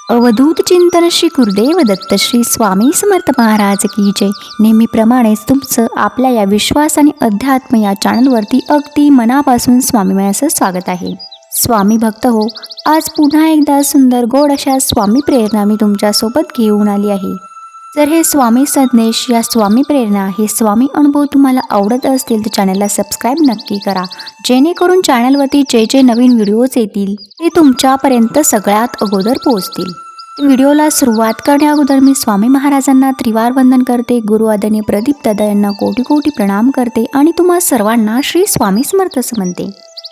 अवधूत चिंतन श्री गुरुदेव दत्त श्री स्वामी समर्थ महाराज की जय. नेहमीप्रमाणेच तुमचं आपल्या या विश्वास आणि अध्यात्म या चॅनलवरती अगदी मनापासून स्वामीमयाचं स्वागत आहे. स्वामी भक्त हो, आज पुन्हा एकदा सुंदर गोड अशा स्वामी प्रेरणा मी तुमच्यासोबत घेऊन आली आहे. जर हे स्वामी संदेश या स्वामी प्रेरणा हे स्वामी अनुभव तुम्हाला आवडत असतील तर चॅनलला सबस्क्राईब नक्की करा, जेणेकरून चॅनलवरती जे जे नवीन व्हिडिओज येतील ते तुमच्यापर्यंत सगळ्यात अगोदर पोहोचतील. व्हिडिओला सुरुवात करण्याअगोदर मी स्वामी महाराजांना त्रिवार वंदन करते. गुरु आदरणीय प्रदीप दादा यांना कोटी कोटी प्रणाम करते आणि तुम्हा सर्वांना श्री स्वामी समर्थ म्हणते.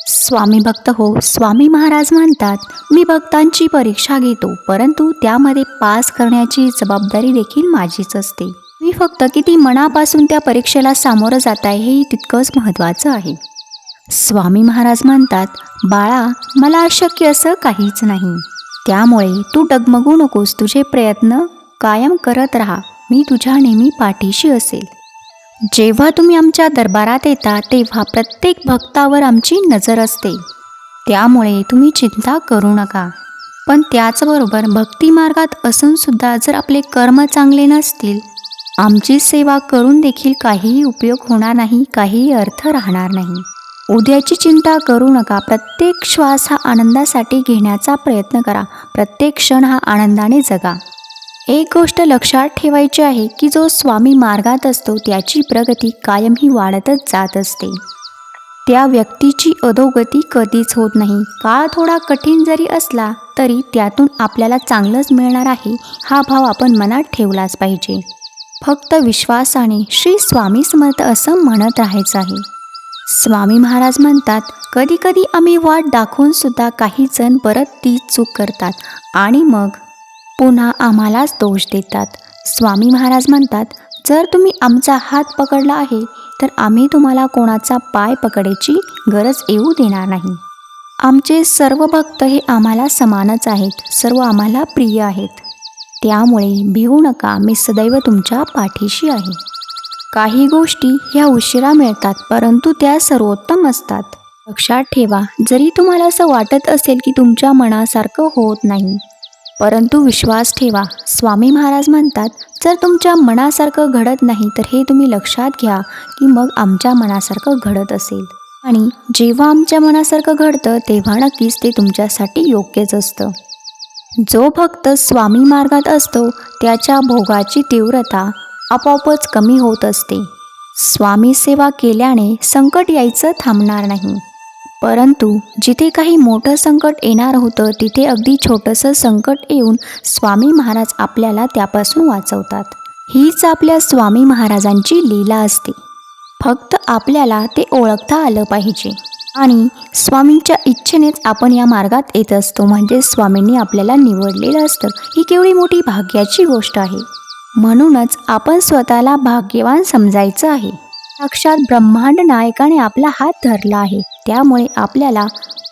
स्वामी भक्त हो, स्वामी महाराज म्हणतात, मी भक्तांची परीक्षा घेतो, परंतु त्यामध्ये पास करण्याची जबाबदारी देखील माझीच असते. मी फक्त किती मनापासून त्या परीक्षेला सामोरं जात आहे हे तितकंच महत्त्वाचं आहे. स्वामी महाराज म्हणतात, बाळा, मला अशक्य असं काहीच नाही, त्यामुळे तू डगमगू नकोस. तुझे प्रयत्न कायम करत राहा, मी तुझ्या नेहमी पाठीशी असेल. जेव्हा तुम्ही आमच्या दरबारात येता तेव्हा प्रत्येक भक्तावर आमची नजर असते, त्यामुळे तुम्ही चिंता करू नका. पण त्याचबरोबर भक्ती मार्गात असूनसुद्धा जर आपले कर्म चांगले नसतील, आमची सेवा करून देखील काहीही उपयोग होणार नाही, काहीही अर्थ राहणार नाही. उद्याची चिंता करू नका. प्रत्येक श्वास हा आनंदासाठी घेण्याचा प्रयत्न करा. प्रत्येक क्षण हा आनंदाने जगा. एक गोष्ट लक्षात ठेवायची आहे की जो स्वामी मार्गात असतो त्याची प्रगती कायम ही वाढतच जात असते. त्या व्यक्तीची अधोगती कधीच होत नाही. काळ थोडा कठीण जरी असला तरी त्यातून आपल्याला चांगलंच मिळणार आहे हा भाव आपण मनात ठेवलाच पाहिजे. फक्त विश्वासाने श्री स्वामी समर्थ असं म्हणत राहायचं आहे. स्वामी महाराज म्हणतात, कधी कधी आम्ही वाट दाखवून सुद्धा काही जण परत तीच चूक करतात आणि मग पुन्हा आम्हालाच दोष देतात. स्वामी महाराज म्हणतात, जर तुम्ही आमचा हात पकडला आहे तर आम्ही तुम्हाला कोणाचा पाय पकडायची गरज येऊ देणार नाही. आमचे सर्व भक्त हे आम्हाला समानच आहेत, सर्व आम्हाला प्रिय आहेत, त्यामुळे भिवू नका, मी सदैव तुमच्या पाठीशी आहे. काही गोष्टी ह्या उशिरा मिळतात, परंतु त्या सर्वोत्तम असतात. लक्षात ठेवा, जरी तुम्हाला असं वाटत असेल की तुमच्या मनासारखं होत नाही, परंतु विश्वास ठेवा. स्वामी महाराज म्हणतात, जर तुमच्या मनासारखं घडत नाही तर हे तुम्ही लक्षात घ्या की मग आमच्या मनासारखं घडत असेल. आणि जेव्हा आमच्या मनासारखं घडतं तेव्हा नक्कीच ते तुमच्यासाठी योग्यच असतं. जो भक्त स्वामी मार्गात असतो त्याच्या भोगाची तीव्रता आपोआपच कमी होत असते. स्वामी सेवा केल्याने संकट यायचं थांबणार नाही, परंतु जिथे काही मोठं संकट येणार होतं तिथे अगदी छोटंसं संकट येऊन स्वामी महाराज आपल्याला त्यापासून वाचवतात. हीच आपल्या स्वामी महाराजांची लीला असते. फक्त आपल्याला ते ओळखता आलं पाहिजे आणि स्वामींच्या इच्छेनेच आपण या मार्गात येत असतो, म्हणजे स्वामींनी आपल्याला निवडलेलं असतं. ही केवढी मोठी भाग्याची गोष्ट आहे. म्हणूनच आपण स्वतःला भाग्यवान समजायचं आहे. साक्षात ब्रह्मांड नायकाने आपला हात धरला आहे, त्यामुळे आपल्याला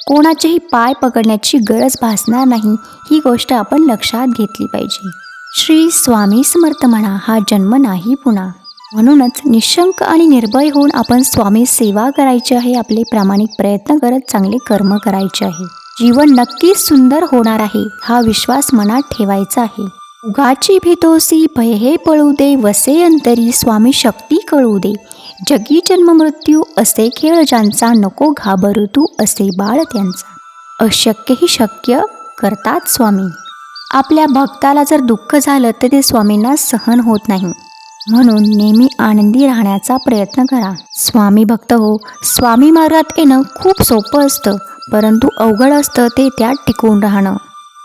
कोणाचेही पाय पकडण्याची गरज भासणार नाही. ही गोष्ट आपण लक्षात घेतली पाहिजे. श्री स्वामी समर्थ म्हणा, हा जन्म नाही पुन्हा. म्हणूनच निशंक आणि निर्भय होऊन आपण स्वामी सेवा करायची आहे. आपले प्रामाणिक प्रयत्न करत चांगले कर्म करायचे आहे. जीवन नक्कीच सुंदर होणार आहे हा विश्वास मनात ठेवायचा आहे. उगाची भीतोसी भय हे पळू दे, वसे अंतरी स्वामी शक्ती कळू दे. जगी जन्म मृत्यू असे खेळ ज्यांचा, नको घाबरू तू असे बाळ त्यांचा. अशक्य ही शक्य करतात स्वामी. आपल्या भक्ताला जर दुःख झालं तर ते स्वामींना सहन होत नाही, म्हणून नेहमी आनंदी राहण्याचा प्रयत्न करा. स्वामी भक्त हो, स्वामी मार्गात येणं खूप सोपं असतं, परंतु अवघड असतं ते त्यात टिकून राहणं.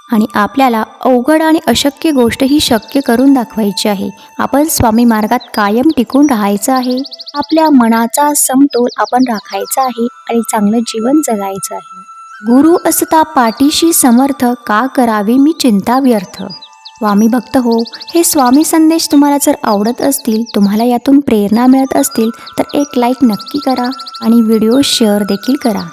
आणि आपल्याला अवघड आणि अशक्य गोष्ट ही शक्य करून दाखवायची आहे. आपण स्वामी मार्गात कायम टिकून राहायचं आहे. आपल्या मनाचा समतोल आपण राखायचा आहे आणि चांगलं जीवन जगायचं आहे. गुरु असता पाठीशी समर्थ, का करावे मी चिंता व्यर्थ. स्वामी भक्त हो, हे स्वामी संदेश तुम्हाला जर आवडत असतील, तुम्हाला यातून प्रेरणा मिळत असतील तर एक लाईक नक्की करा आणि व्हिडिओ शेअर देखील करा.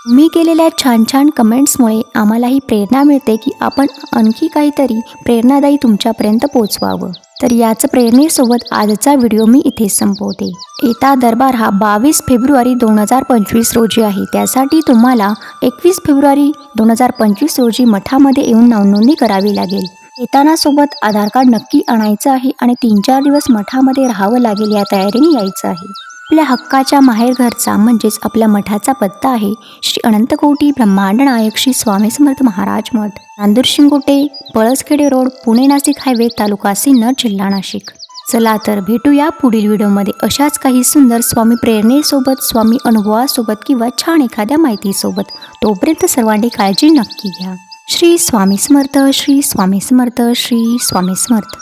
मी केलेल्या छान छान कमेंट्समुळे आम्हालाही प्रेरणा मिळते की आपण आणखी काहीतरी प्रेरणादायी तुमच्यापर्यंत पोचवावं. तर याच प्रेरणेसोबत आजचा व्हिडिओ मी इथे संपवते. येता दरबार हा 22 फेब्रुवारी 2025 रोजी आहे. त्यासाठी तुम्हाला 21 फेब्रुवारी 2025 रोजी मठामध्ये येऊन नावनोंदणी करावी लागेल. येताना सोबत आधार कार्ड नक्की आणायचं आहे आणि 3-4 दिवस मठामध्ये राहावं लागेल. या तयारीने यायचं आहे. आपल्या हक्काच्या माहेरघरचा म्हणजेच आपल्या मठाचा पत्ता आहे श्री अनंतकोटी ब्रह्मांड नायक श्री स्वामी समर्थ महाराज मठ, नांदूर शिंगोटे, पळसखेडे रोड, पुणे नाशिक हायवे, तालुका सिन्नर, जिल्हा नाशिक. चला तर भेटूया पुढील व्हिडिओमध्ये अशाच काही सुंदर स्वामी प्रेरणेसोबत, स्वामी अनुभवासोबत किंवा छान एखाद्या माहितीसोबत. तोपर्यंत सर्वांनी काळजी नक्की घ्या. श्री स्वामी समर्थ, श्री स्वामी समर्थ, श्री स्वामी समर्थ.